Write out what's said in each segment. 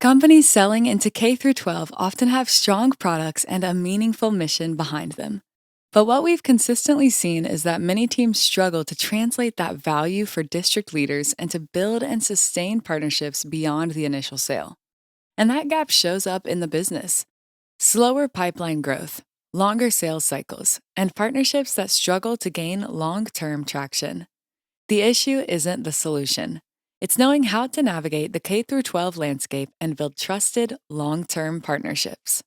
Companies selling into K through 12 often have strong products and a meaningful mission behind them. But what we've consistently seen is that many teams struggle to translate that value for district leaders and to build and sustain partnerships beyond the initial sale. And that gap shows up in the business. Slower pipeline growth, longer sales cycles, and partnerships that struggle to gain long-term traction. The issue isn't the solution. It's knowing how to navigate the K through 12 landscape and build trusted, long-term partnerships.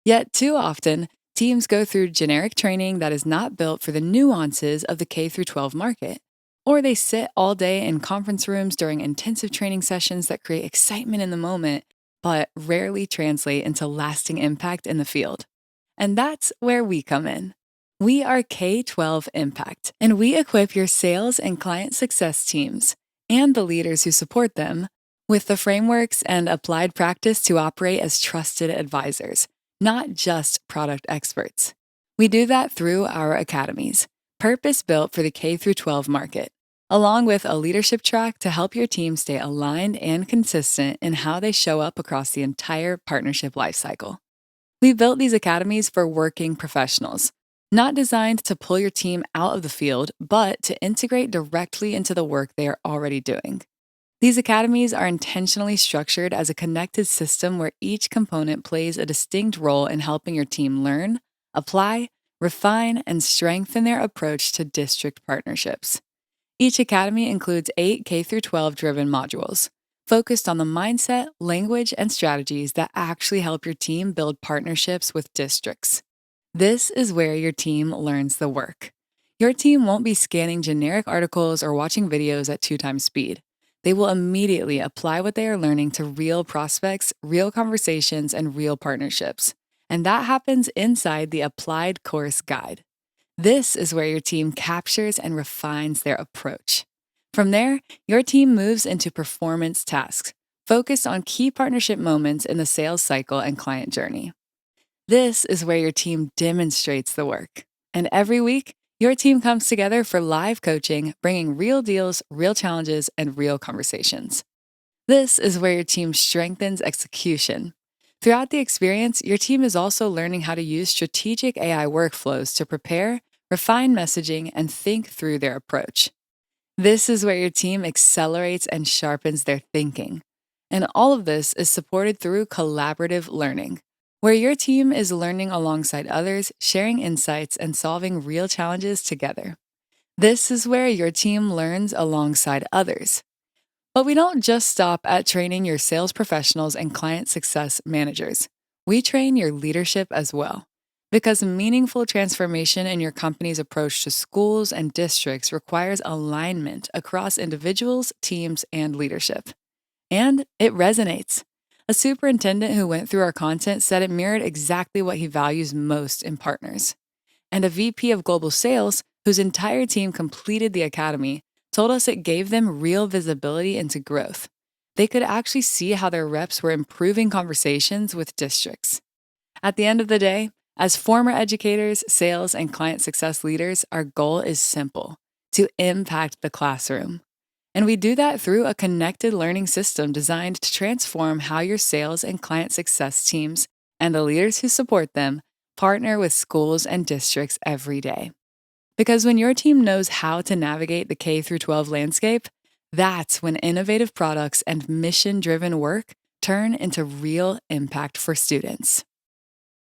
Yet too often, teams go through generic training that is not built for the nuances of the K through 12 market. Or they sit all day in conference rooms during intensive training sessions that create excitement in the moment, but rarely translate into lasting impact in the field. And that's where we come in. We are K12 Impact, and we equip your sales and client success teams and the leaders who support them with the frameworks and applied practice to operate as trusted advisors, not just product experts. We do that through our academies, purpose-built for the K through 12 market, along with a leadership track to help your team stay aligned and consistent in how they show up across the entire partnership lifecycle. We built these academies for working professionals, not designed to pull your team out of the field, but to integrate directly into the work they are already doing. These academies are intentionally structured as a connected system where each component plays a distinct role in helping your team learn, apply, refine, and strengthen their approach to district partnerships. Each academy includes 8 K-12 driven modules, focused on the mindset, language, and strategies that actually help your team build partnerships with districts. This is where your team learns the work. Your team won't be scanning generic articles or watching videos at 2 times speed. They will immediately apply what they are learning to real prospects, real conversations, and real partnerships. And that happens inside the Applied Course Guide. This is where your team captures and refines their approach. From there, your team moves into performance tasks, focused on key partnership moments in the sales cycle and client journey. This is where your team demonstrates the work. And every week, your team comes together for live coaching, bringing real deals, real challenges, and real conversations. This is where your team strengthens execution. Throughout the experience, your team is also learning how to use strategic AI workflows to prepare, refine messaging, and think through their approach. This is where your team accelerates and sharpens their thinking. And all of this is supported through collaborative learning, where your team is learning alongside others, sharing insights, and solving real challenges together. This is where your team learns alongside others. But we don't just stop at training your sales professionals and client success managers. We train your leadership as well. Because meaningful transformation in your company's approach to schools and districts requires alignment across individuals, teams, and leadership. And it resonates. A superintendent who went through our content said it mirrored exactly what he values most in partners. And a VP of global sales, whose entire team completed the academy, told us it gave them real visibility into growth. They could actually see how their reps were improving conversations with districts. At the end of the day, as former educators, sales, and client success leaders, our goal is simple: to impact the classroom. And we do that through a connected learning system designed to transform how your sales and client success teams and the leaders who support them partner with schools and districts every day. Because when your team knows how to navigate the K-12 landscape, that's when innovative products and mission-driven work turn into real impact for students.